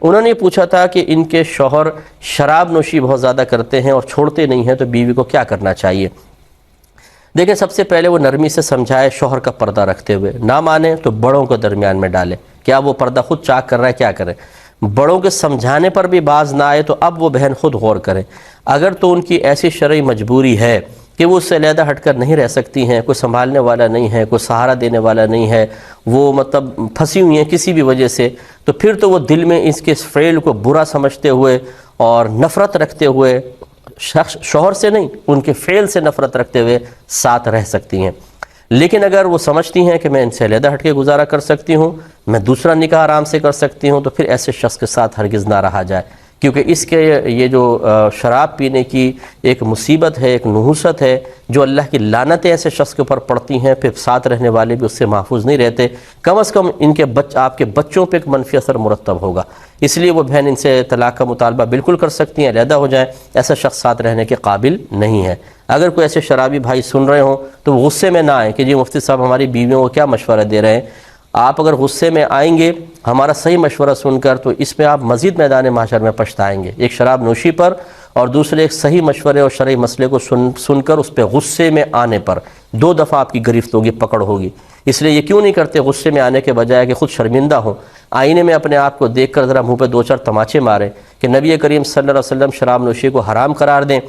انہوں نے پوچھا تھا کہ ان کے شوہر شراب نوشی بہت زیادہ کرتے ہیں اور چھوڑتے نہیں ہیں، تو بیوی کو کیا کرنا چاہیے؟ دیکھیں، سب سے پہلے وہ نرمی سے سمجھائے، شوہر کا پردہ رکھتے ہوئے، نہ مانے تو بڑوں کو درمیان میں ڈالے، کیا وہ پردہ خود چاک کر رہا ہے، کیا کرے؟ بڑوں کے سمجھانے پر بھی باز نہ آئے تو اب وہ بہن خود غور کرے۔ اگر تو ان کی ایسی شرعی مجبوری ہے کہ وہ اس سے علیحدہ ہٹ کر نہیں رہ سکتی ہیں، کوئی سنبھالنے والا نہیں ہے، کوئی سہارا دینے والا نہیں ہے، وہ مطلب پھنسی ہوئی ہیں کسی بھی وجہ سے، تو پھر تو وہ دل میں اس کے فعل کو برا سمجھتے ہوئے اور نفرت رکھتے ہوئے، شوہر سے نہیں، ان کے فعل سے نفرت رکھتے ہوئے ساتھ رہ سکتی ہیں۔ لیکن اگر وہ سمجھتی ہیں کہ میں ان سے علیحدہ ہٹ کے گزارا کر سکتی ہوں، میں دوسرا نکاح آرام سے کر سکتی ہوں، تو پھر ایسے شخص کے ساتھ ہرگز نہ رہا جائے، کیونکہ اس کے یہ جو شراب پینے کی ایک مصیبت ہے، ایک نحوست ہے، جو اللہ کی لعنتیں ایسے شخص کے اوپر پڑتی ہیں، پھر ساتھ رہنے والے بھی اس سے محفوظ نہیں رہتے، کم از کم ان کے آپ کے بچوں پہ ایک منفی اثر مرتب ہوگا۔ اس لیے وہ بہن ان سے طلاق کا مطالبہ بالکل کر سکتی ہیں، علیحدہ ہو جائیں، ایسا شخص ساتھ رہنے کے قابل نہیں ہے۔ اگر کوئی ایسے شرابی بھائی سن رہے ہوں تو وہ غصے میں نہ آئیں کہ جی مفتی صاحب ہماری بیویوں کو کیا مشورہ دے رہے ہیں۔ آپ اگر غصے میں آئیں گے ہمارا صحیح مشورہ سن کر، تو اس میں آپ مزید میدان محشر میں پچھتائیں گے، ایک شراب نوشی پر اور دوسرے ایک صحیح مشورے اور شرعی مسئلے کو سن کر اس پہ غصے میں آنے پر 2 دفعہ آپ کی گرفت ہوگی، پکڑ ہوگی۔ اس لیے یہ کیوں نہیں کرتے غصے میں آنے کے بجائے کہ خود شرمندہ ہوں، آئینے میں اپنے آپ کو دیکھ کر ذرا منہ پہ 2-4 تماچے ماریں کہ نبی کریم صلی اللہ علیہ وسلم شراب نوشی کو حرام قرار دیں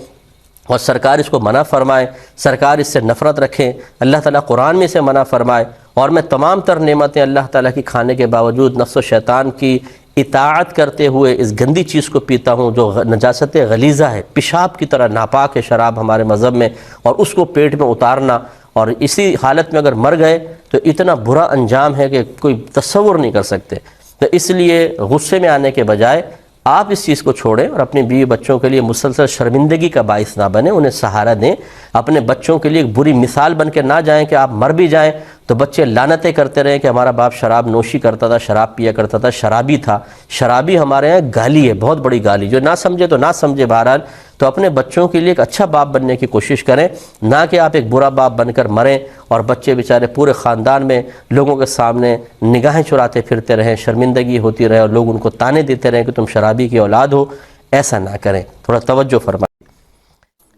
اور سرکار اس کو منع فرمائے، سرکار اس سے نفرت رکھیں، اللہ تعالیٰ قرآن میں اسے منع فرمائے، اور میں تمام تر نعمتیں اللہ تعالیٰ کی کھانے کے باوجود نفس و شیطان کی اطاعت کرتے ہوئے اس گندی چیز کو پیتا ہوں جو نجاست غلیظہ ہے، پیشاب کی طرح ناپاک ہے شراب ہمارے مذہب میں، اور اس کو پیٹ میں اتارنا، اور اسی حالت میں اگر مر گئے تو اتنا برا انجام ہے کہ کوئی تصور نہیں کر سکتے۔ تو اس لیے غصے میں آنے کے بجائے آپ اس چیز کو چھوڑیں اور اپنی بیوی بچوں کے لیے مسلسل شرمندگی کا باعث نہ بنیں، انہیں سہارا دیں، اپنے بچوں کے لیے ایک بری مثال بن کے نہ جائیں کہ آپ مر بھی جائیں تو بچے لعنتیں کرتے رہیں کہ ہمارا باپ شراب نوشی کرتا تھا، شراب پیا کرتا تھا، شرابی تھا۔ شرابی ہمارے یہاں گالی ہے، بہت بڑی گالی، جو نہ سمجھے تو نہ سمجھے، بہرحال تو اپنے بچوں کے لیے ایک اچھا باپ بننے کی کوشش کریں، نہ کہ آپ ایک برا باپ بن کر مریں اور بچے بیچارے پورے خاندان میں لوگوں کے سامنے نگاہیں چراتے پھرتے رہیں، شرمندگی ہوتی رہے اور لوگ ان کو تانے دیتے رہیں کہ تم شرابی کی اولاد ہو۔ ایسا نہ کریں، تھوڑا توجہ فرمائیں۔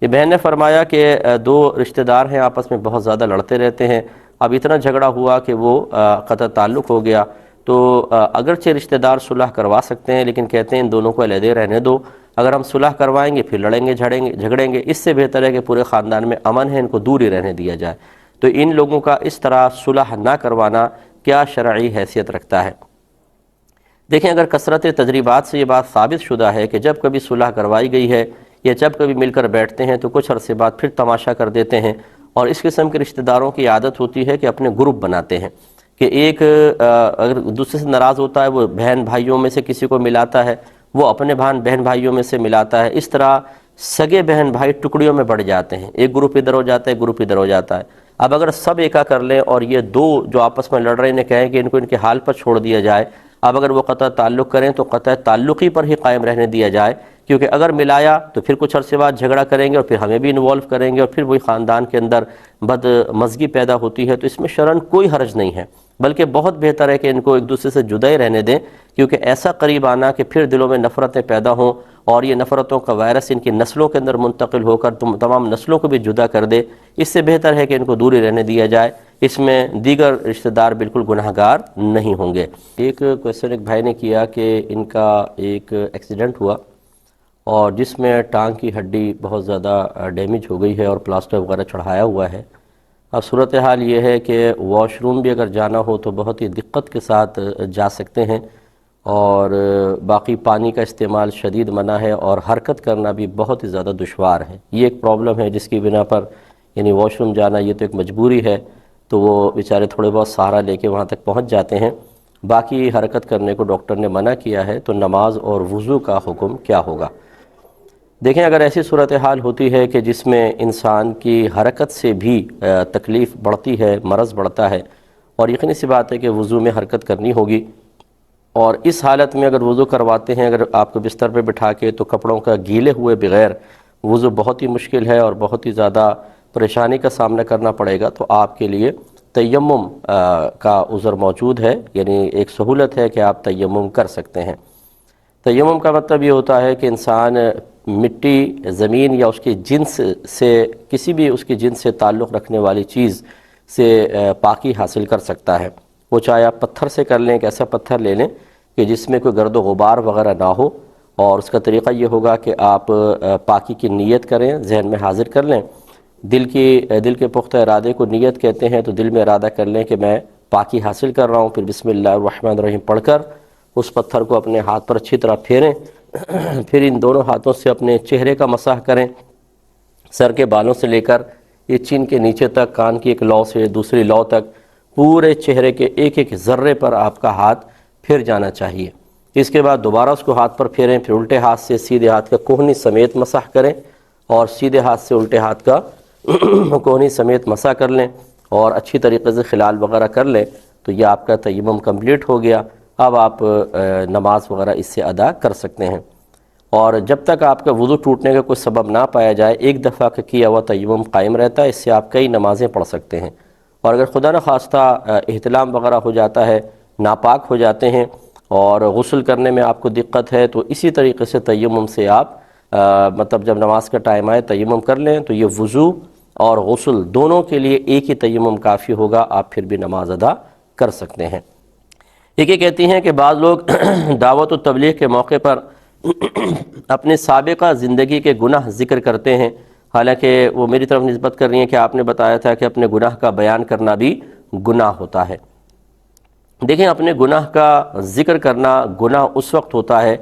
یہ بہن نے فرمایا کہ 2 رشتہ دار ہیں، آپس میں بہت زیادہ لڑتے رہتے ہیں، اب اتنا جھگڑا ہوا کہ وہ قطع تعلق ہو گیا، تو اگرچہ رشتہ دار صلح کروا سکتے ہیں، لیکن کہتے ہیں ان دونوں کو علیحدہ رہنے دو، اگر ہم صلح کروائیں گے پھر لڑیں گے جھگڑیں گے، اس سے بہتر ہے کہ پورے خاندان میں امن ہے، ان کو دور ہی رہنے دیا جائے۔ تو ان لوگوں کا اس طرح صلح نہ کروانا کیا شرعی حیثیت رکھتا ہے؟ دیکھیں، اگر کثرت تجربات سے یہ بات ثابت شدہ ہے کہ جب کبھی صلح کروائی گئی ہے یا جب کبھی مل کر بیٹھتے ہیں تو کچھ عرصے بعد پھر تماشا کر دیتے ہیں، اور اس قسم کے رشتہ داروں کی عادت ہوتی ہے کہ اپنے گروپ بناتے ہیں کہ ایک اگر دوسرے سے ناراض ہوتا ہے وہ بہن بھائیوں میں سے کسی کو ملاتا ہے، وہ اپنے بہن بھائیوں میں سے ملاتا ہے، اس طرح سگے بہن بھائی ٹکڑیوں میں بڑھ جاتے ہیں، ایک گروپ ادھر ہو جاتا ہے، گروپ ادھر ہو جاتا ہے۔ اب اگر سب ایکا کر لیں اور یہ 2 جو آپس میں لڑ رہے ہیں کہیں کہ ان کو ان کے حال پر چھوڑ دیا جائے، اب اگر وہ قطع تعلق کریں تو قطع تعلقی پر ہی قائم رہنے دیا جائے، کیونکہ اگر ملایا تو پھر کچھ عرصے بعد جھگڑا کریں گے اور پھر ہمیں بھی انوالو کریں گے اور پھر وہی خاندان کے اندر بد مزگی پیدا ہوتی ہے، تو اس میں شرعاً کوئی حرج نہیں ہے، بلکہ بہت بہتر ہے کہ ان کو ایک دوسرے سے جدا ہی رہنے دیں، کیونکہ ایسا قریب آنا کہ پھر دلوں میں نفرتیں پیدا ہوں اور یہ نفرتوں کا وائرس ان کی نسلوں کے اندر منتقل ہو کر تمام نسلوں کو بھی جدا کر دے، اس سے بہتر ہے کہ ان کو دور ہی رہنے دیا جائے، اس میں دیگر رشتہ دار بالکل گناہگار نہیں ہوں گے۔ ایک کویسچن ایک بھائی نے کیا کہ ان کا ایک ایکسیڈنٹ ہوا اور جس میں ٹانگ کی ہڈی بہت زیادہ ڈیمیج ہو گئی ہے اور پلاسٹر وغیرہ چڑھایا ہوا ہے۔ اب صورتحال یہ ہے کہ واش روم بھی اگر جانا ہو تو بہت ہی دقت کے ساتھ جا سکتے ہیں، اور باقی پانی کا استعمال شدید منع ہے، اور حرکت کرنا بھی بہت ہی زیادہ دشوار ہے۔ یہ ایک پرابلم ہے جس کی بنا پر یعنی واش روم جانا یہ تو ایک مجبوری ہے، تو وہ بیچارے تھوڑے بہت سہارا لے کے وہاں تک پہنچ جاتے ہیں، باقی حرکت کرنے کو ڈاکٹر نے منع کیا ہے، تو نماز اور وضو کا حکم کیا ہوگا؟ دیکھیں، اگر ایسی صورتحال ہوتی ہے کہ جس میں انسان کی حرکت سے بھی تکلیف بڑھتی ہے، مرض بڑھتا ہے، اور یقینی سی بات ہے کہ وضو میں حرکت کرنی ہوگی، اور اس حالت میں اگر وضو کرواتے ہیں، اگر آپ کو بستر پہ بٹھا کے، تو کپڑوں کا گیلے ہوئے بغیر وضو بہت ہی مشکل ہے اور بہت ہی زیادہ پریشانی کا سامنا کرنا پڑے گا، تو آپ کے لیے تیمم کا عذر موجود ہے، یعنی ایک سہولت ہے کہ آپ تیمم کر سکتے ہیں۔ تیمم کا مطلب یہ ہوتا ہے کہ انسان مٹی، زمین یا اس کی جنس سے، کسی بھی اس کی جنس سے تعلق رکھنے والی چیز سے پاکی حاصل کر سکتا ہے۔ وہ چاہے آپ پتھر سے کر لیں، ایک ایسا پتھر لے لیں کہ جس میں کوئی گرد و غبار وغیرہ نہ ہو، اور اس کا طریقہ یہ ہوگا کہ آپ پاکی کی نیت کریں، ذہن میں حاضر کر لیں۔ دل کے پختہ ارادے کو نیت کہتے ہیں، تو دل میں ارادہ کر لیں کہ میں پاکی حاصل کر رہا ہوں، پھر بسم اللہ الرحمن الرحیم پڑھ کر اس پتھر کو اپنے ہاتھ پر اچھی طرح پھیریں، پھر ان دونوں ہاتھوں سے اپنے چہرے کا مسح کریں، سر کے بالوں سے لے کر یہ چین کے نیچے تک، کان کی ایک لو سے دوسری لو تک، پورے چہرے کے ایک ایک ذرے پر آپ کا ہاتھ پھر جانا چاہیے۔ اس کے بعد دوبارہ اس کو ہاتھ پر پھیریں، پھر الٹے ہاتھ سے سیدھے ہاتھ کا کوہنی سمیت مسح کریں، اور سیدھے ہاتھ سے الٹے ہاتھ کا کوہنی سمیت مسح کر لیں، اور اچھی طریقے سے خلال وغیرہ کر لیں، تو یہ آپ کا تیمم کمپلیٹ ہو گیا۔ اب آپ نماز وغیرہ اس سے ادا کر سکتے ہیں، اور جب تک آپ کا وضو ٹوٹنے کا کوئی سبب نہ پایا جائے، ایک دفعہ کا کیا ہوا تیمم قائم رہتا ہے، اس سے آپ کئی نمازیں پڑھ سکتے ہیں۔ اور اگر خدا نخواستہ احتلام وغیرہ ہو جاتا ہے، ناپاک ہو جاتے ہیں اور غسل کرنے میں آپ کو دقت ہے، تو اسی طریقے سے تیمم سے آپ مطلب جب نماز کا ٹائم آئے تیمم کر لیں، تو یہ وضو اور غسل دونوں کے لیے ایک ہی تیمم کافی ہوگا، آپ پھر بھی نماز ادا کر سکتے ہیں۔ یہ کہتی ہیں کہ بعض لوگ دعوت و تبلیغ کے موقع پر اپنے سابقہ زندگی کے گناہ ذکر کرتے ہیں، حالانکہ وہ میری طرف نسبت کر رہی ہیں کہ آپ نے بتایا تھا کہ اپنے گناہ کا بیان کرنا بھی گناہ ہوتا ہے۔ دیکھیں، اپنے گناہ کا ذکر کرنا گناہ اس وقت ہوتا ہے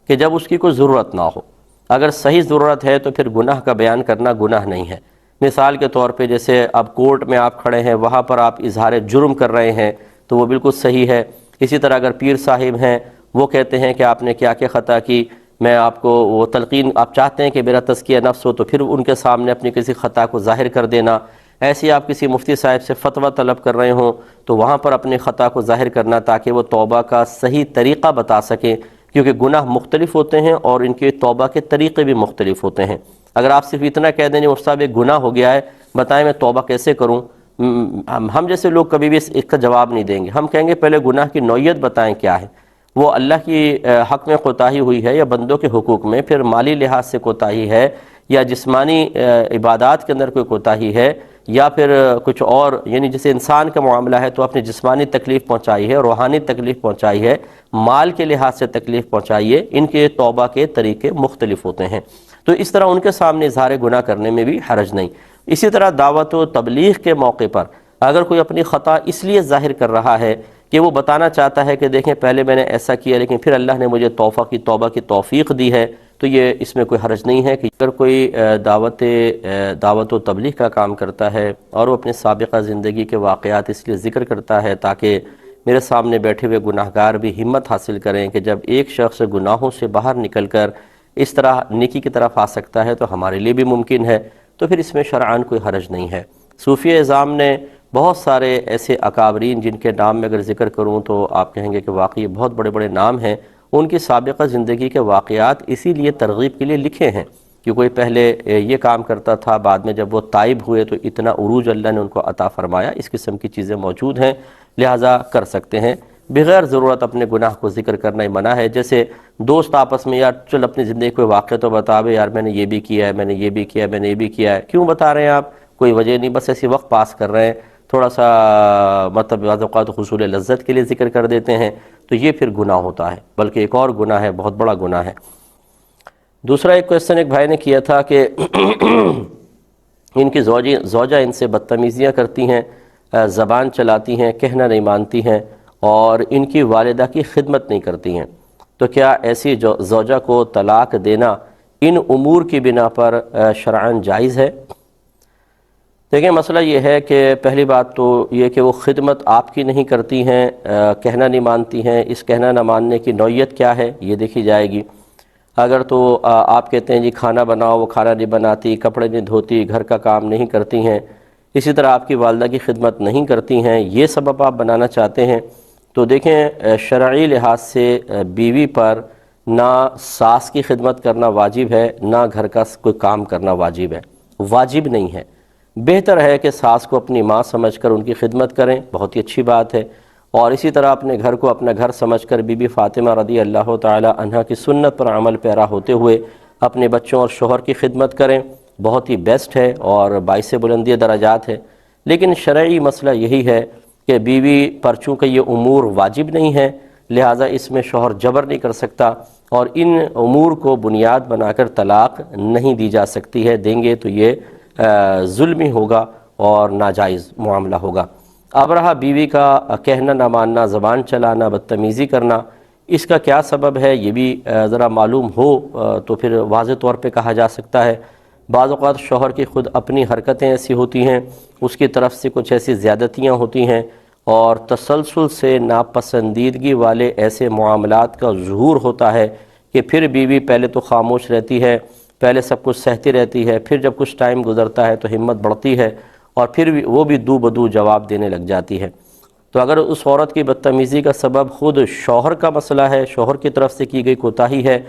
کہ جب اس کی کوئی ضرورت نہ ہو۔ اگر صحیح ضرورت ہے تو پھر گناہ کا بیان کرنا گناہ نہیں ہے۔ مثال کے طور پہ جیسے اب کورٹ میں آپ کھڑے ہیں، وہاں پر آپ اظہار جرم کر رہے ہیں، تو وہ بالکل صحیح ہے۔ اسی طرح اگر پیر صاحب ہیں، وہ کہتے ہیں کہ آپ نے کیا کیا خطا کی، میں آپ کو وہ تلقین، آپ چاہتے ہیں کہ میرا تزکیہ نفس ہو، تو پھر ان کے سامنے اپنی کسی خطا کو ظاہر کر دینا۔ ایسے آپ کسی مفتی صاحب سے فتویٰ طلب کر رہے ہوں، تو وہاں پر اپنے خطا کو ظاہر کرنا تاکہ وہ توبہ کا صحیح طریقہ بتا سکیں، کیونکہ گناہ مختلف ہوتے ہیں اور ان کے توبہ کے طریقے بھی مختلف ہوتے ہیں۔ اگر آپ صرف اتنا کہہ دیں مفتی صاحب ایک گناہ ہو گیا ہے، بتائیں میں توبہ کیسے کروں، ہم جیسے لوگ کبھی بھی اس کا جواب نہیں دیں گے۔ ہم کہیں گے پہلے گناہ کی نوعیت بتائیں کیا ہے، وہ اللہ کی حق میں کوتاہی ہوئی ہے یا بندوں کے حقوق میں، پھر مالی لحاظ سے کوتاہی ہے یا جسمانی عبادات کے اندر کوئی کوتاہی ہے، یا پھر کچھ اور، یعنی جیسے انسان کا معاملہ ہے تو اپنی جسمانی تکلیف پہنچائی ہے، روحانی تکلیف پہنچائی ہے، مال کے لحاظ سے تکلیف پہنچائی ہے، ان کے توبہ کے طریقے مختلف ہوتے ہیں۔ تو اس طرح ان کے سامنے اظہار گناہ کرنے میں بھی حرج نہیں۔ اسی طرح دعوت و تبلیغ کے موقع پر اگر کوئی اپنی خطا اس لیے ظاہر کر رہا ہے کہ وہ بتانا چاہتا ہے کہ دیکھیں پہلے میں نے ایسا کیا لیکن پھر اللہ نے مجھے توبہ کی توفیق دی ہے، تو یہ اس میں کوئی حرج نہیں ہے کہ اگر کوئی دعوت و تبلیغ کا کام کرتا ہے اور وہ اپنے سابقہ زندگی کے واقعات اس لیے ذکر کرتا ہے تاکہ میرے سامنے بیٹھے ہوئے گناہگار بھی ہمت حاصل کریں کہ جب ایک شخص گناہوں سے باہر نکل کر اس طرح نیکی کی طرف آ سکتا ہے تو ہمارے لیے بھی ممکن ہے، تو پھر اس میں شرعاً کوئی حرج نہیں ہے۔ صوفیہ اعظام نے بہت سارے ایسے اکابرین جن کے نام میں اگر ذکر کروں تو آپ کہیں گے کہ واقعی بہت بڑے بڑے نام ہیں، ان کی سابقہ زندگی کے واقعات اسی لیے ترغیب کے لیے لکھے ہیں کہ کوئی پہلے یہ کام کرتا تھا، بعد میں جب وہ تائب ہوئے تو اتنا عروج اللہ نے ان کو عطا فرمایا۔ اس قسم کی چیزیں موجود ہیں، لہٰذا کر سکتے ہیں۔ بغیر ضرورت اپنے گناہ کو ذکر کرنا ہی منع ہے۔ جیسے دوست آپس میں، یار چل اپنی زندگی کوئی واقعہ تو بتا بے، یار میں نے یہ بھی کیا ہے، میں نے یہ بھی کیا ہے، میں نے یہ بھی کیا ہے۔ کیوں بتا رہے ہیں آپ؟ کوئی وجہ نہیں، بس ایسی وقت پاس کر رہے ہیں، تھوڑا سا مطلب بعض اوقات حصول لذت کے لیے ذکر کر دیتے ہیں، تو یہ پھر گناہ ہوتا ہے، بلکہ ایک اور گناہ ہے، بہت بڑا گناہ ہے۔ دوسرا ایک کویسچن ایک بھائی نے کیا تھا کہ ان کی زوجہ ان سے بدتمیزیاں کرتی ہیں، زبان چلاتی ہیں، کہنا نہیں مانتی ہیں، اور ان کی والدہ کی خدمت نہیں کرتی ہیں، تو کیا ایسی زوجہ کو طلاق دینا ان امور کی بنا پر شرعاً جائز ہے؟ دیکھیں، مسئلہ یہ ہے کہ پہلی بات تو یہ کہ وہ خدمت آپ کی نہیں کرتی ہیں، کہنا نہیں مانتی ہیں، اس کہنا نہ ماننے کی نوعیت کیا ہے یہ دیکھی جائے گی۔ اگر تو آپ کہتے ہیں جی کھانا بناؤ، وہ کھانا نہیں بناتی، کپڑے نہیں دھوتی، گھر کا کام نہیں کرتی ہیں، اسی طرح آپ کی والدہ کی خدمت نہیں کرتی ہیں، یہ سبب آپ بنانا چاہتے ہیں، تو دیکھیں شرعی لحاظ سے بیوی پر نہ ساس کی خدمت کرنا واجب ہے، نہ گھر کا کوئی کام کرنا واجب ہے، واجب نہیں ہے۔ بہتر ہے کہ ساس کو اپنی ماں سمجھ کر ان کی خدمت کریں، بہت ہی اچھی بات ہے، اور اسی طرح اپنے گھر کو اپنا گھر سمجھ کر بی بی فاطمہ رضی اللہ تعالی عنہا کی سنت پر عمل پیرا ہوتے ہوئے اپنے بچوں اور شوہر کی خدمت کریں، بہت ہی بیسٹ ہے اور باعث بلندی درجات ہے۔ لیکن شرعی مسئلہ یہی ہے کہ بیوی پر چونکہ یہ امور واجب نہیں ہے، لہٰذا اس میں شوہر جبر نہیں کر سکتا، اور ان امور کو بنیاد بنا کر طلاق نہیں دی جا سکتی ہے، دیں گے تو یہ ظلمی ہوگا اور ناجائز معاملہ ہوگا۔ اب رہا بیوی کا کہنا نہ ماننا، زبان چلانا، بدتمیزی کرنا، اس کا کیا سبب ہے یہ بھی ذرا معلوم ہو تو پھر واضح طور پہ کہا جا سکتا ہے۔ بعض اوقات شوہر کی خود اپنی حرکتیں ایسی ہوتی ہیں، اس کی طرف سے کچھ ایسی زیادتیاں ہوتی ہیں، اور تسلسل سے ناپسندیدگی والے ایسے معاملات کا ظہور ہوتا ہے کہ پھر بیوی پہلے تو خاموش رہتی ہے، پہلے سب کچھ سہتی رہتی ہے، پھر جب کچھ ٹائم گزرتا ہے تو ہمت بڑھتی ہے اور پھر وہ بھی دو بدو جواب دینے لگ جاتی ہے۔ تو اگر اس عورت کی بدتمیزی کا سبب خود شوہر کا مسئلہ ہے، شوہر کی طرف سے کی گئی کوتاہی ہے،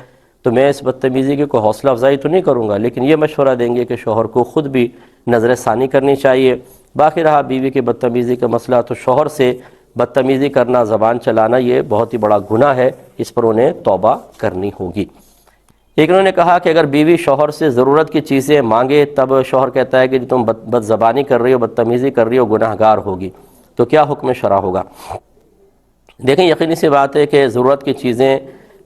تو میں اس بدتمیزی کی کوئی حوصلہ افزائی تو نہیں کروں گا، لیکن یہ مشورہ دیں گے کہ شوہر کو خود بھی نظر ثانی کرنی چاہیے۔ باقی رہا بیوی کی بدتمیزی کا مسئلہ، تو شوہر سے بدتمیزی کرنا، زبان چلانا، یہ بہت ہی بڑا گناہ ہے، اس پر انہیں توبہ کرنی ہوگی۔ ایک انہوں نے کہا کہ اگر بیوی شوہر سے ضرورت کی چیزیں مانگے، تب شوہر کہتا ہے کہ تم بد زبانی کر رہی ہو، بدتمیزی کر رہی ہو، گناہ گار ہوگی، تو کیا حکم شرع ہوگا؟ دیکھیں، یقینی سی بات ہے کہ ضرورت کی چیزیں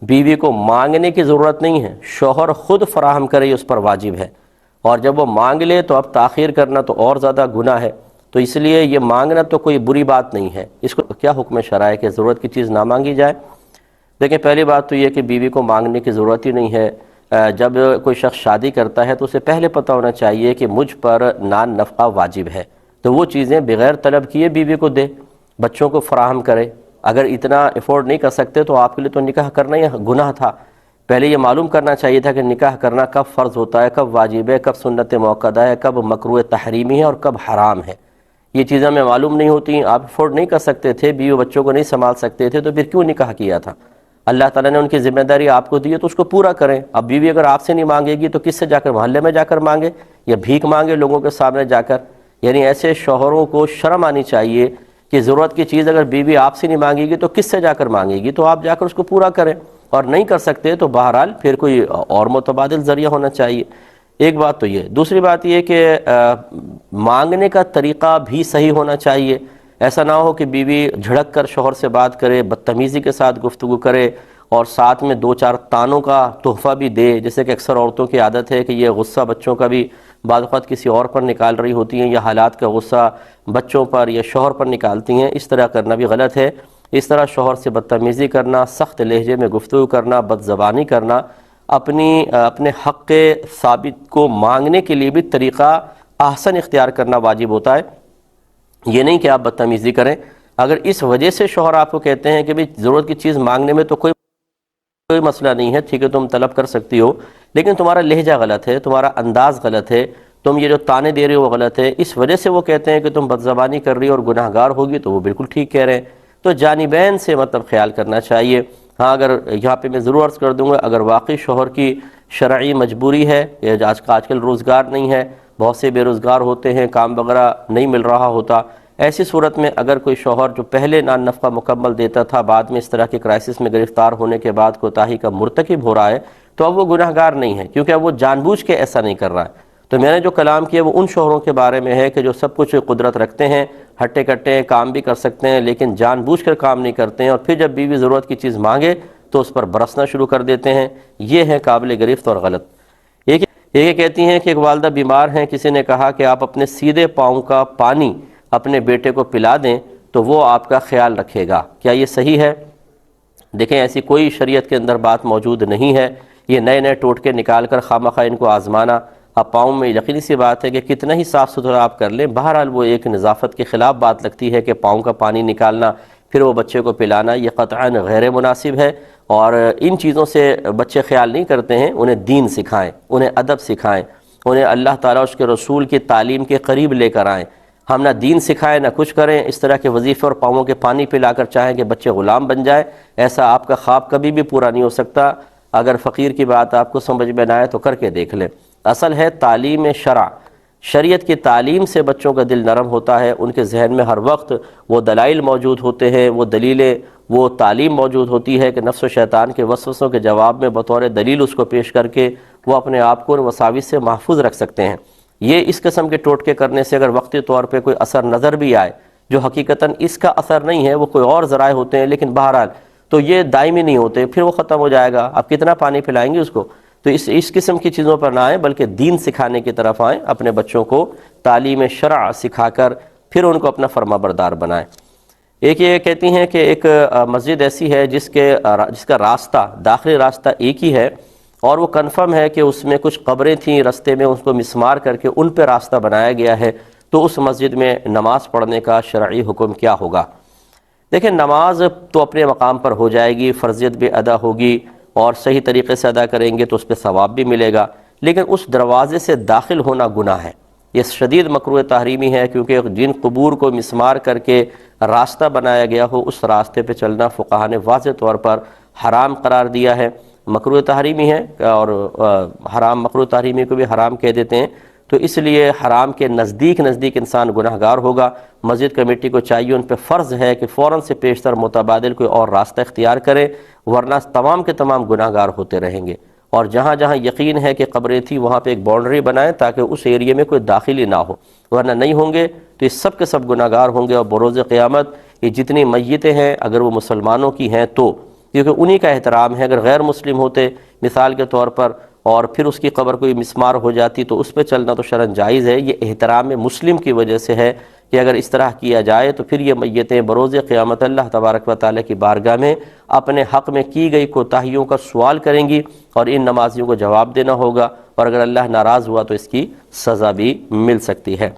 بیوی کو مانگنے کی ضرورت نہیں ہے، شوہر خود فراہم کرے اس پر واجب ہے، اور جب وہ مانگ لے تو اب تاخیر کرنا تو اور زیادہ گناہ ہے، تو اس لیے یہ مانگنا تو کوئی بری بات نہیں ہے۔ اس کو کیا حکم شرع ہے کہ ضرورت کی چیز نہ مانگی جائے؟ دیکھیں، پہلی بات تو یہ کہ بیوی کو مانگنے کی ضرورت ہی نہیں ہے۔ جب کوئی شخص شادی کرتا ہے تو اسے پہلے پتہ ہونا چاہیے کہ مجھ پر نان نفقہ واجب ہے، تو وہ چیزیں بغیر طلب کیے بیوی کو دے، بچوں کو فراہم کرے۔ اگر اتنا افورڈ نہیں کر سکتے تو آپ کے لیے تو نکاح کرنا ہی گناہ تھا۔ پہلے یہ معلوم کرنا چاہیے تھا کہ نکاح کرنا کب فرض ہوتا ہے، کب واجب ہے، کب سنت موقدہ ہے، کب مکروہ تحریمی ہے اور کب حرام ہے۔ یہ چیزیں ہمیں معلوم نہیں ہوتی، آپ افورڈ نہیں کر سکتے تھے، بیوی بچوں کو نہیں سنبھال سکتے تھے، تو پھر کیوں نکاح کیا تھا؟ اللہ تعالیٰ نے ان کی ذمہ داری آپ کو دی ہے تو اس کو پورا کریں۔ اب بیوی اگر آپ سے نہیں مانگے گی تو کس سے جا کر؟ محلے میں جا کر مانگے یا بھیک مانگے لوگوں کے سامنے جا کر؟ یعنی ایسے شوہروں کو شرم آنی چاہیے کہ ضرورت کی چیز اگر بیوی آپ سے نہیں مانگے گی تو کس سے جا کر مانگے گی؟ تو آپ جا کر اس کو پورا کریں، اور نہیں کر سکتے تو بہرحال پھر کوئی اور متبادل ذریعہ ہونا چاہیے۔ ایک بات تو یہ، دوسری بات یہ کہ مانگنے کا طریقہ بھی صحیح ہونا چاہیے۔ ایسا نہ ہو کہ بیوی جھڑک کر شوہر سے بات کرے، بدتمیزی کے ساتھ گفتگو کرے، اور ساتھ میں دو چار تانوں کا تحفہ بھی دے، جیسے کہ اکثر عورتوں کی عادت ہے کہ یہ غصہ بچوں کا بھی بعض اوقات کسی اور پر نکال رہی ہوتی ہیں، یا حالات کا غصہ بچوں پر یا شوہر پر نکالتی ہیں۔ اس طرح کرنا بھی غلط ہے۔ اس طرح شوہر سے بدتمیزی کرنا، سخت لہجے میں گفتگو کرنا، بد زبانی کرنا، اپنے حق ثابت کو مانگنے کے لیے بھی طریقہ احسن اختیار کرنا واجب ہوتا ہے۔ یہ نہیں کہ آپ بدتمیزی کریں۔ اگر اس وجہ سے شوہر آپ کو کہتے ہیں کہ بھی ضرورت کی چیز مانگنے میں تو کوئی مسئلہ نہیں ہے، ٹھیک ہے تم طلب کر سکتی ہو، لیکن تمہارا لہجہ غلط ہے، تمہارا انداز غلط ہے، تم یہ جو تانے دے رہے ہو وہ غلط ہے، اس وجہ سے وہ کہتے ہیں کہ تم بد زبانی کر رہی ہو اور گناہ گار ہوگی، تو وہ بالکل ٹھیک کہہ رہے ہیں۔ تو جانبین سے خیال کرنا چاہیے۔ ہاں، اگر یہاں پہ میں ضرور عرض کر دوں گا، اگر واقعی شوہر کی شرعی مجبوری ہے، آج کل روزگار نہیں ہے، بہت سے بے روزگار ہوتے ہیں، کام وغیرہ نہیں مل رہا ہوتا، ایسی صورت میں اگر کوئی شوہر جو پہلے نان نفقہ مکمل دیتا تھا، بعد میں اس طرح کے کرائسس میں گرفتار ہونے کے بعد کوتاہی کا مرتکب ہو رہا ہے، تو اب وہ گناہ گار نہیں ہے، کیونکہ اب وہ جان بوجھ کے ایسا نہیں کر رہا ہے۔ تو میں نے جو کلام کیا وہ ان شوہروں کے بارے میں ہے کہ جو سب کچھ قدرت رکھتے ہیں، ہٹے کٹے کام بھی کر سکتے ہیں، لیکن جان بوجھ کر کام نہیں کرتے ہیں، اور پھر جب بیوی ضرورت کی چیز مانگے تو اس پر برسنا شروع کر دیتے ہیں۔ یہ ہے قابل گرفت اور غلط۔ ایک کہتی ہیں کہ ایک والدہ بیمار ہیں، کسی نے کہا کہ آپ اپنے سیدھے پاؤں کا پانی اپنے بیٹے کو پلا دیں تو وہ آپ کا خیال رکھے گا، کیا یہ صحیح ہے؟ دیکھیں، ایسی کوئی شریعت کے اندر بات موجود نہیں ہے، یہ نئے نئے ٹوٹکے نکال کر خواہ ان کو آزمانا۔ اب پاؤں میں یقینی سی بات ہے کہ کتنا ہی صاف ستھرا آپ کر لیں، بہرحال وہ ایک نظافت کے خلاف بات لگتی ہے کہ پاؤں کا پانی نکالنا پھر وہ بچے کو پلانا، یہ قطعاً غیر مناسب ہے، اور ان چیزوں سے بچے خیال نہیں کرتے ہیں۔ انہیں دین سکھائیں، انہیں ادب سکھائیں، انہیں اللہ تعالیٰ اس کے رسول کی تعلیم کے قریب لے کر آئیں۔ ہم نہ دین سکھائیں نہ کچھ کریں، اس طرح کے وظیفے اور پاؤں کے پانی پلا کر چاہیں کہ بچے غلام بن جائے، ایسا آپ کا خواب کبھی بھی پورا نہیں ہو سکتا۔ اگر فقیر کی بات آپ کو سمجھ میں نہ آئے تو کر کے دیکھ لیں۔ اصل ہے تعلیم شرع۔ شریعت کی تعلیم سے بچوں کا دل نرم ہوتا ہے، ان کے ذہن میں ہر وقت وہ دلائل موجود ہوتے ہیں، وہ دلیلیں، وہ تعلیم موجود ہوتی ہے کہ نفس و شیطان کے وسوسوں کے جواب میں بطور دلیل اس کو پیش کر کے وہ اپنے آپ کو ان وساوس سے محفوظ رکھ سکتے ہیں۔ یہ اس قسم کے ٹوٹکے کرنے سے اگر وقتی طور پہ کوئی اثر نظر بھی آئے جو حقیقتاً اس کا اثر نہیں ہے، وہ کوئی اور ذرائع ہوتے ہیں، لیکن بہرحال تو یہ دائمی نہیں ہوتے، پھر وہ ختم ہو جائے گا، آپ کتنا پانی پلائیں گے اس کو؟ تو اس قسم کی چیزوں پر نہ آئیں، بلکہ دین سکھانے کی طرف آئیں، اپنے بچوں کو تعلیم شرع سکھا کر پھر ان کو اپنا فرما بردار بنائیں۔ ایک یہ کہتی ہیں کہ ایک مسجد ایسی ہے جس کا راستہ، داخلی راستہ ایک ہی ہے، اور وہ کنفرم ہے کہ اس میں کچھ قبریں تھیں رستے میں، اس کو مسمار کر کے ان پہ راستہ بنایا گیا ہے، تو اس مسجد میں نماز پڑھنے کا شرعی حکم کیا ہوگا؟ دیکھیں، نماز تو اپنے مقام پر ہو جائے گی، فرضیت بھی ادا ہوگی، اور صحیح طریقے سے ادا کریں گے تو اس پہ ثواب بھی ملے گا، لیکن اس دروازے سے داخل ہونا گناہ ہے، یہ شدید مکروہ تحریمی ہے، کیونکہ جن قبور کو مسمار کر کے راستہ بنایا گیا ہو اس راستے پہ چلنا فقہا نے واضح طور پر حرام قرار دیا ہے، مکروہ تحریمی ہے، اور حرام مکروہ تحریمی کو بھی حرام کہہ دیتے ہیں، تو اس لیے حرام کے نزدیک انسان گناہ گار ہوگا۔ مسجد کمیٹی کو چاہیے، ان پہ فرض ہے کہ فوراً سے پیشتر متبادل کوئی اور راستہ اختیار کرے، ورنہ تمام کے تمام گناہ گار ہوتے رہیں گے۔ اور جہاں جہاں یقین ہے کہ قبریں تھی وہاں پہ ایک باؤنڈری بنائیں تاکہ اس ایریے میں کوئی داخلی نہ ہو، ورنہ نہیں ہوں گے تو یہ سب کے سب گناہ گار ہوں گے، اور بروز قیامت یہ جتنی میتیں ہیں اگر وہ مسلمانوں کی ہیں تو، کیونکہ انہی کا احترام ہے، اگر غیر مسلم ہوتے مثال کے طور پر اور پھر اس کی قبر کوئی مسمار ہو جاتی تو اس پہ چلنا تو شرعاً جائز ہے، یہ احترام مسلم کی وجہ سے ہے کہ اگر اس طرح کیا جائے تو پھر یہ میتیں بروز قیامت اللہ تبارک و تعالیٰ کی بارگاہ میں اپنے حق میں کی گئی کوتاہیوں کا سوال کریں گی، اور ان نمازیوں کو جواب دینا ہوگا، اور اگر اللہ ناراض ہوا تو اس کی سزا بھی مل سکتی ہے۔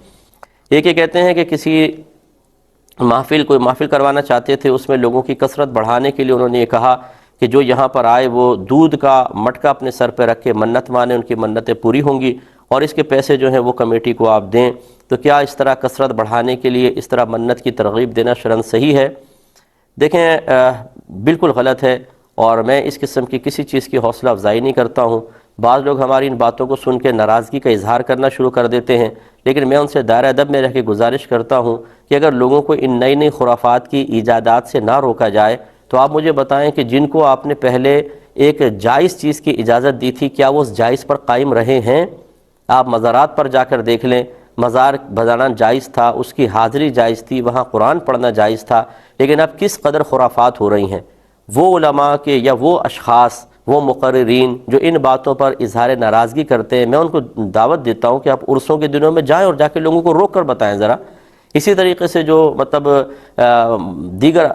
ایک یہ کہتے ہیں کہ کسی کوئی محفل کروانا چاہتے تھے، اس میں لوگوں کی کثرت بڑھانے کے لیے انہوں نے یہ کہا کہ جو یہاں پر آئے وہ دودھ کا مٹکا اپنے سر پہ رکھ کے منت مانے، ان کی منتیں پوری ہوں گی، اور اس کے پیسے جو ہیں وہ کمیٹی کو آپ دیں۔ تو کیا اس طرح کثرت بڑھانے کے لیے اس طرح منت کی ترغیب دینا شرعاً صحیح ہے؟ دیکھیں، بالکل غلط ہے، اور میں اس قسم کی کسی چیز کی حوصلہ افزائی نہیں کرتا ہوں۔ بعض لوگ ہماری ان باتوں کو سن کے ناراضگی کا اظہار کرنا شروع کر دیتے ہیں، لیکن میں ان سے دائرہ ادب میں رہ کے گزارش کرتا ہوں کہ اگر لوگوں کو ان نئی خرافات کی ایجادات سے نہ روکا جائے تو آپ مجھے بتائیں کہ جن کو آپ نے پہلے ایک جائز چیز کی اجازت دی تھی، کیا وہ اس جائز پر قائم رہے ہیں؟ آپ مزارات پر جا کر دیکھ لیں، مزار بھجانا جائز تھا، اس کی حاضری جائز تھی، وہاں قرآن پڑھنا جائز تھا، لیکن اب کس قدر خرافات ہو رہی ہیں۔ وہ علماء کے یا وہ اشخاص، وہ مقررین جو ان باتوں پر اظہار ناراضگی کرتے ہیں، میں ان کو دعوت دیتا ہوں کہ آپ عرسوں کے دنوں میں جائیں اور جا کے لوگوں کو روک کر بتائیں ذرا۔ اسی طریقے سے جو دیگر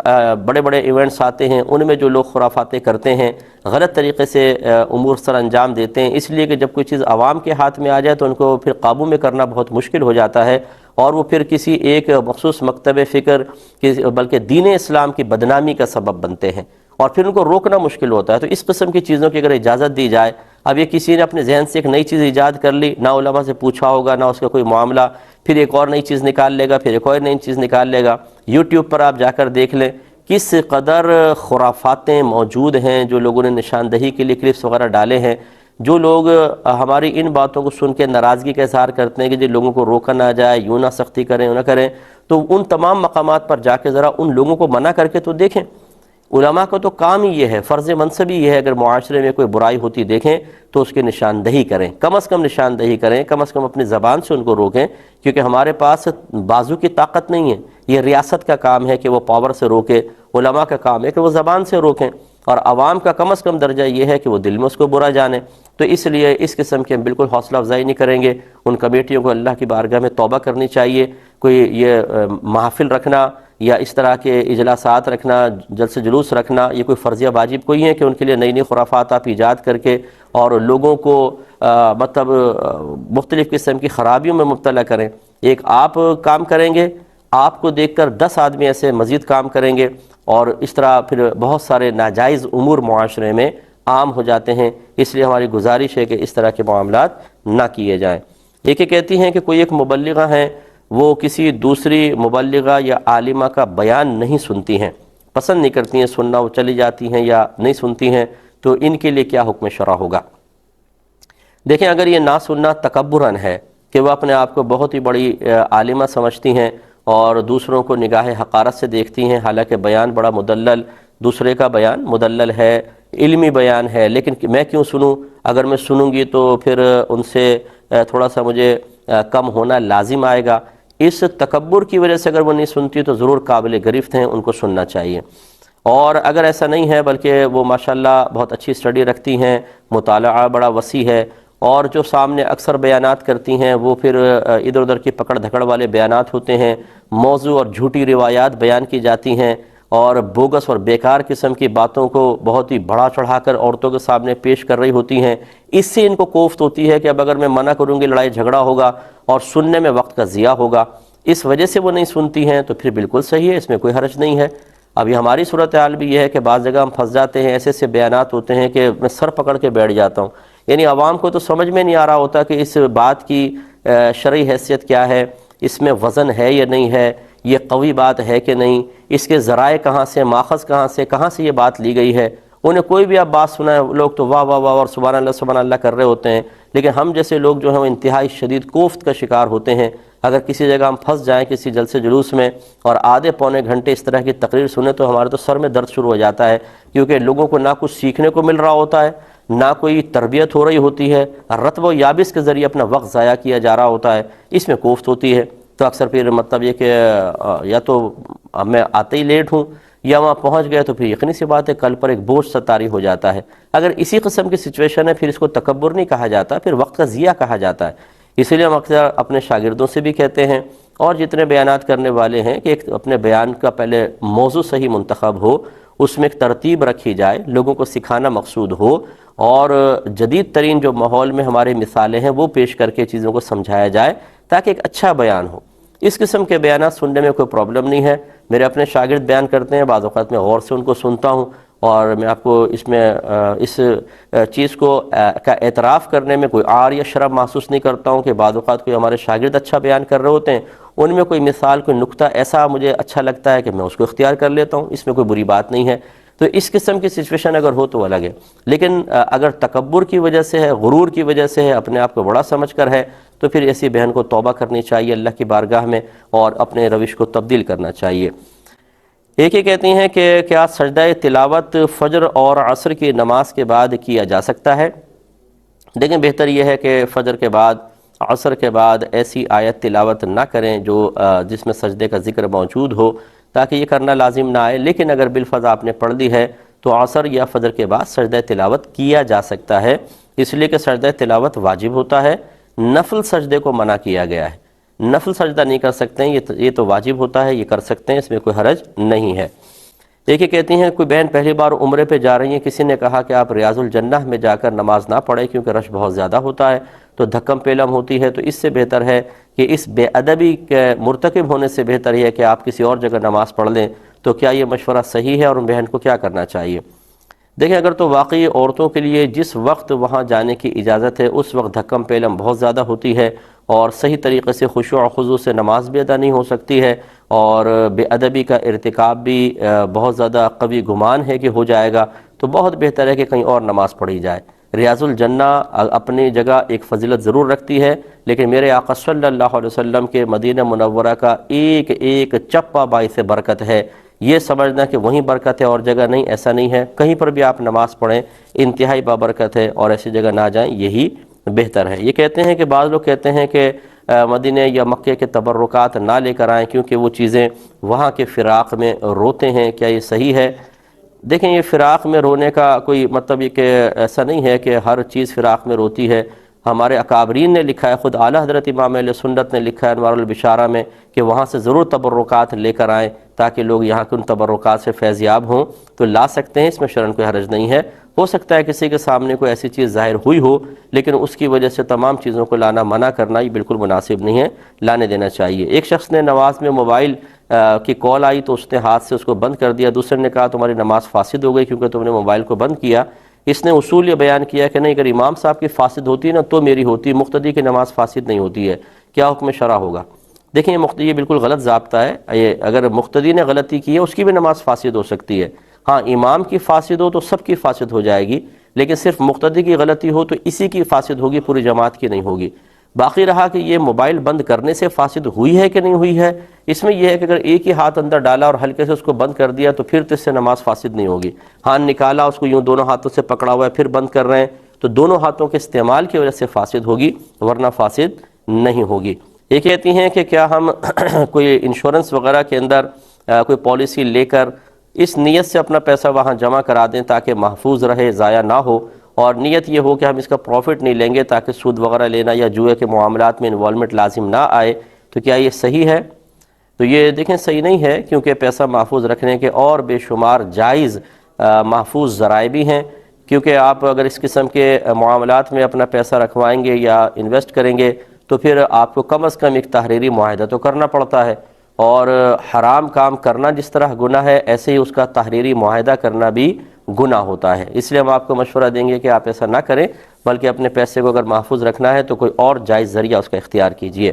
بڑے بڑے ایونٹس آتے ہیں ان میں جو لوگ خرافاتیں کرتے ہیں، غلط طریقے سے امور سر انجام دیتے ہیں، اس لیے کہ جب کوئی چیز عوام کے ہاتھ میں آ جائے تو ان کو پھر قابو میں کرنا بہت مشکل ہو جاتا ہے، اور وہ پھر کسی ایک مخصوص مکتب فکر بلکہ دین اسلام کی بدنامی کا سبب بنتے ہیں، اور پھر ان کو روکنا مشکل ہوتا ہے۔ تو اس قسم کی چیزوں کی اگر اجازت دی جائے، اب یہ کسی نے اپنے ذہن سے ایک نئی چیز ایجاد کر لی، نہ علماء سے پوچھا ہوگا، نہ اس کا کوئی معاملہ، پھر ایک اور نئی چیز نکال لے گا، پھر ایک اور نئی چیز نکال لے گا۔ یوٹیوب پر آپ جا کر دیکھ لیں کس قدر خرافاتیں موجود ہیں، جو لوگوں نے نشاندہی کے لیے کلپس وغیرہ ڈالے ہیں۔ جو لوگ ہماری ان باتوں کو سن کے ناراضگی کا اظہار کرتے ہیں کہ جو لوگوں کو روکا نہ جائے، یوں نہ سختی کریں، یوں نہ کریں، تو ان تمام مقامات پر جا کے ذرا ان لوگوں کو منع کر کے تو دیکھیں۔ علماء کا تو کام ہی یہ ہے، فرض منصب ہی یہ ہے، اگر معاشرے میں کوئی برائی ہوتی دیکھیں تو اس کی نشاندہی کریں، کم از کم نشاندہی کریں، کم از کم اپنی زبان سے ان کو روکیں، کیونکہ ہمارے پاس بازو کی طاقت نہیں ہے۔ یہ ریاست کا کام ہے کہ وہ پاور سے روکے، علماء کا کام ہے کہ وہ زبان سے روکیں، اور عوام کا کم از کم درجہ یہ ہے کہ وہ دل میں اس کو برا جانے۔ تو اس لیے اس قسم کے ہم بالکل حوصلہ افزائی نہیں کریں گے۔ ان کمیٹیوں کو اللہ کی بارگاہ میں توبہ کرنی چاہیے۔ کوئی یہ محافل رکھنا یا اس طرح کے اجلاسات رکھنا، جلسے جلوس رکھنا، یہ کوئی فرضیہ واجب کوئی ہے کہ ان کے لیے نئی خرافات آپ ایجاد کر کے اور لوگوں کو مختلف قسم کی خرابیوں میں مبتلا کریں۔ ایک آپ کام کریں گے، آپ کو دیکھ کر 10 آدمی ایسے مزید کام کریں گے، اور اس طرح پھر بہت سارے ناجائز امور معاشرے میں عام ہو جاتے ہیں۔ اس لیے ہماری گزارش ہے کہ اس طرح کے معاملات نہ کیے جائیں۔ یہ کہتی ہیں کہ کوئی ایک مبلغہ ہیں، وہ کسی دوسری مبلغہ یا عالمہ کا بیان نہیں سنتی ہیں، پسند نہیں کرتی ہیں سننا، وہ چلی جاتی ہیں یا نہیں سنتی ہیں، تو ان کے لیے کیا حکم شرع ہوگا؟ دیکھیں، اگر یہ نہ سننا تکبراً ہے کہ وہ اپنے آپ کو بہت ہی بڑی عالمہ سمجھتی ہیں اور دوسروں کو نگاہ حقارت سے دیکھتی ہیں، حالانکہ بیان بڑا مدلل، دوسرے کا بیان مدلل ہے، علمی بیان ہے، لیکن میں کیوں سنوں؟ اگر میں سنوں گی تو پھر ان سے تھوڑا سا مجھے کم ہونا لازم آئے گا۔ اس تکبر کی وجہ سے اگر وہ نہیں سنتی تو ضرور قابل گرفت ہیں، ان کو سننا چاہیے۔ اور اگر ایسا نہیں ہے بلکہ وہ ماشاءاللہ بہت اچھی اسٹڈی رکھتی ہیں، مطالعہ بڑا وسیع ہے، اور جو سامنے اکثر بیانات کرتی ہیں وہ پھر ادھر ادھر کی پکڑ دھکڑ والے بیانات ہوتے ہیں، موضوع اور جھوٹی روایات بیان کی جاتی ہیں، اور بوگس اور بیکار قسم کی باتوں کو بہت ہی بڑھا چڑھا کر عورتوں کے سامنے پیش کر رہی ہوتی ہیں۔ اس سے ان کو کوفت ہوتی ہے کہ اب اگر میں منع کروں گی لڑائی جھگڑا ہوگا اور سننے میں وقت کا ضیاع ہوگا، اس وجہ سے وہ نہیں سنتی ہیں۔ تو پھر بالکل صحیح ہے، اس میں کوئی حرج نہیں ہے۔ ابھی ہماری صورتحال بھی یہ ہے کہ بعض جگہ ہم پھنس جاتے ہیں، ایسے ایسے بیانات ہوتے ہیں کہ میں سر پکڑ کے بیٹھ جاتا ہوں، یعنی عوام کو تو سمجھ میں نہیں آ رہا ہوتا کہ اس بات کی شرعی حیثیت کیا ہے، اس میں وزن ہے یا نہیں ہے، یہ قوی بات ہے کہ نہیں، اس کے ذرائع کہاں سے، ماخذ کہاں سے یہ بات لی گئی ہے۔ انہیں کوئی بھی آپ بات سنائیں لوگ تو واہ واہ واہ اور سبحان اللہ کر رہے ہوتے ہیں، لیکن ہم جیسے لوگ جو ہیں وہ انتہائی شدید کوفت کا شکار ہوتے ہیں۔ اگر کسی جگہ ہم پھنس جائیں کسی جلسے جلوس میں اور آدھے پونے گھنٹے اس طرح کی تقریر سنیں تو ہمارے تو سر میں درد شروع ہو جاتا ہے، کیونکہ لوگوں کو نہ کچھ سیکھنے کو مل رہا ہوتا ہے، نہ کوئی تربیت ہو رہی ہوتی ہے، رتب و یابس کے ذریعے اپنا وقت ضائع کیا جا رہا ہوتا ہے، اس میں کوفت ہوتی ہے۔ تو اکثر پھر مطلب یہ کہ یا تو میں آتے ہی لیٹ ہوں یا وہاں پہنچ گئے تو پھر یقینی سی بات ہے کل پر ایک بوجھ سا طاری ہو جاتا ہے۔ اگر اسی قسم کی سچویشن ہے پھر اس کو تکبر نہیں کہا جاتا، پھر وقت کا ضیاع کہا جاتا ہے۔ اسی لیے ہم اکثر اپنے شاگردوں سے بھی کہتے ہیں اور جتنے بیانات کرنے والے ہیں کہ ایک اپنے بیان کا پہلے موضوع صحیح منتخب ہو، اس میں ایک ترتیب رکھی جائے، لوگوں کو سکھانا مقصود ہو، اور جدید ترین جو ماحول میں ہمارے مثالیں ہیں وہ پیش کر کے چیزوں کو سمجھایا جائے تاکہ ایک اچھا بیان ہو۔ اس قسم کے بیانات سننے میں کوئی پرابلم نہیں ہے۔ میرے اپنے شاگرد بیان کرتے ہیں، بعض اوقات میں غور سے ان کو سنتا ہوں، اور میں آپ کو اس میں اس چیز کو کا اعتراف کرنے میں کوئی عار یا شرم محسوس نہیں کرتا ہوں کہ بعض اوقات کوئی ہمارے شاگرد اچھا بیان کر رہے ہوتے ہیں، ان میں کوئی مثال کوئی نقطہ ایسا مجھے اچھا لگتا ہے کہ میں اس کو اختیار کر لیتا ہوں، اس میں کوئی بری بات نہیں ہے۔ تو اس قسم کی سچویشن اگر ہو تو الگ ہے، لیکن اگر تکبر کی وجہ سے ہے، غرور کی وجہ سے ہے، اپنے آپ کو بڑا سمجھ کر ہے، تو پھر ایسی بہن کو توبہ کرنی چاہیے اللہ کی بارگاہ میں اور اپنے روش کو تبدیل کرنا چاہیے۔ ایک یہ کہتی ہیں کہ کیا سجدہ تلاوت فجر اور عصر کی نماز کے بعد کیا جا سکتا ہے؟ لیکن بہتر یہ ہے کہ فجر کے بعد، عصر کے بعد ایسی آیت تلاوت نہ کریں جو جس میں سجدے کا ذکر موجود ہو، تاکہ یہ کرنا لازم نہ آئے۔ لیکن اگر بالفرض آپ نے پڑھ لی ہے تو عصر یا فجر کے بعد سجدہ تلاوت کیا جا سکتا ہے، اس لیے کہ سجدہ تلاوت واجب ہوتا ہے، نفل سجدے کو منع کیا گیا ہے۔ نفل سجدہ نہیں کر سکتے ہیں، یہ تو واجب ہوتا ہے، یہ کر سکتے ہیں، اس میں کوئی حرج نہیں ہے۔ ایک یہ کہتی ہیں کوئی بہن پہلی بار عمرے پہ جا رہی ہیں، کسی نے کہا کہ آپ ریاض الجنہ میں جا کر نماز نہ پڑھیں کیونکہ رش بہت زیادہ ہوتا ہے تو دھکم پیلم ہوتی ہے، تو اس سے بہتر ہے کہ اس بے ادبی کے مرتکب ہونے سے بہتر یہ ہے کہ آپ کسی اور جگہ نماز پڑھ لیں۔ تو کیا یہ مشورہ صحیح ہے اور ان بہن کو کیا کرنا چاہیے؟ دیکھیں، اگر تو واقعی عورتوں کے لیے جس وقت وہاں جانے کی اجازت ہے اس وقت دھکم پیلم بہت زیادہ ہوتی ہے اور صحیح طریقے سے خشوع و خضوع سے نماز بھی ادا نہیں ہو سکتی ہے اور بے ادبی کا ارتکاب بھی بہت زیادہ قوی گمان ہے کہ ہو جائے گا، تو بہت بہتر ہے کہ کہیں اور نماز پڑھی جائے۔ ریاض الجنہ اپنی جگہ ایک فضیلت ضرور رکھتی ہے، لیکن میرے آقا صلی اللہ علیہ وسلم کے مدینہ منورہ کا ایک ایک چپا باعث برکت ہے۔ یہ سمجھنا کہ وہیں برکت ہے اور جگہ نہیں، ایسا نہیں ہے۔ کہیں پر بھی آپ نماز پڑھیں انتہائی بابرکت ہے، اور ایسی جگہ نہ جائیں، یہی بہتر ہے۔ یہ کہتے ہیں کہ بعض لوگ کہتے ہیں کہ مدینہ یا مکے کے تبرکات نہ لے کر آئیں کیونکہ وہ چیزیں وہاں کے فراق میں روتے ہیں، کیا یہ صحیح ہے؟ دیکھیں، یہ فراق میں رونے کا کوئی مطلب یہ کہ ایسا نہیں ہے کہ ہر چیز فراق میں روتی ہے۔ ہمارے اکابرین نے لکھا ہے، خود اعلیٰ حضرت امام اہل سنت نے لکھا ہے انوار البشارہ میں کہ وہاں سے ضرور تبرکات لے کر آئیں تاکہ لوگ یہاں کے ان تبرکات سے فیض یاب ہوں، تو لا سکتے ہیں، اس میں شرعاً کوئی حرج نہیں ہے۔ ہو سکتا ہے کسی کے سامنے کوئی ایسی چیز ظاہر ہوئی ہو، لیکن اس کی وجہ سے تمام چیزوں کو لانا منع کرنا یہ بالکل مناسب نہیں ہے، لانے دینا چاہیے۔ ایک شخص نے نماز میں موبائل کی کال آئی تو اس نے ہاتھ سے اس کو بند کر دیا، دوسرے نے کہا تمہاری نماز فاسد ہو گئی کیونکہ تم نے موبائل کو بند کیا۔ اس نے اصول یہ بیان کیا کہ نہیں، اگر امام صاحب کی فاسد ہوتی ہے نا تو میری ہوتی، مقتدی کی نماز فاسد نہیں ہوتی ہے، کیا حکم شرع ہوگا؟ دیکھیں، یہ بالکل غلط ضابطہ ہے۔ اگر مقتدی نے غلطی کی ہے اس کی بھی نماز فاسد ہو سکتی ہے، ہاں امام کی فاسد ہو تو سب کی فاسد ہو جائے گی، لیکن صرف مقتدی کی غلطی ہو تو اسی کی فاسد ہوگی، پوری جماعت کی نہیں ہوگی۔ باقی رہا کہ یہ موبائل بند کرنے سے فاسد ہوئی ہے کہ نہیں ہوئی ہے، اس میں یہ ہے کہ اگر ایک ہی ہاتھ اندر ڈالا اور ہلکے سے اس کو بند کر دیا تو پھر تو اس سے نماز فاسد نہیں ہوگی۔ ہاتھ نکالا، اس کو یوں دونوں ہاتھوں سے پکڑا ہوا ہے پھر بند کر رہے ہیں تو دونوں ہاتھوں کے استعمال کی وجہ سے فاسد ہوگی، ورنہ فاسد نہیں ہوگی۔ یہ کہتی ہیں کہ کیا ہم کوئی انشورنس وغیرہ کے اندر کوئی پالیسی لے کر اس نیت سے اپنا پیسہ وہاں جمع کرا دیں تاکہ محفوظ رہے، ضائع نہ ہو، اور نیت یہ ہو کہ ہم اس کا پروفٹ نہیں لیں گے تاکہ سود وغیرہ لینا یا جوئے کے معاملات میں انوالومنٹ لازم نہ آئے، تو کیا یہ صحیح ہے؟ تو یہ دیکھیں صحیح نہیں ہے، کیونکہ پیسہ محفوظ رکھنے کے اور بے شمار جائز محفوظ ذرائع بھی ہیں، کیونکہ آپ اگر اس قسم کے معاملات میں اپنا پیسہ رکھوائیں گے یا انویسٹ کریں گے تو پھر آپ کو کم از کم ایک تحریری معاہدہ تو کرنا پڑتا ہے، اور حرام کام کرنا جس طرح گناہ ہے ایسے ہی اس کا تحریری معاہدہ کرنا بھی گناہ ہوتا ہے۔ اس لیے ہم آپ کو مشورہ دیں گے کہ آپ ایسا نہ کریں، بلکہ اپنے پیسے کو اگر محفوظ رکھنا ہے تو کوئی اور جائز ذریعہ اس کا اختیار کیجئے۔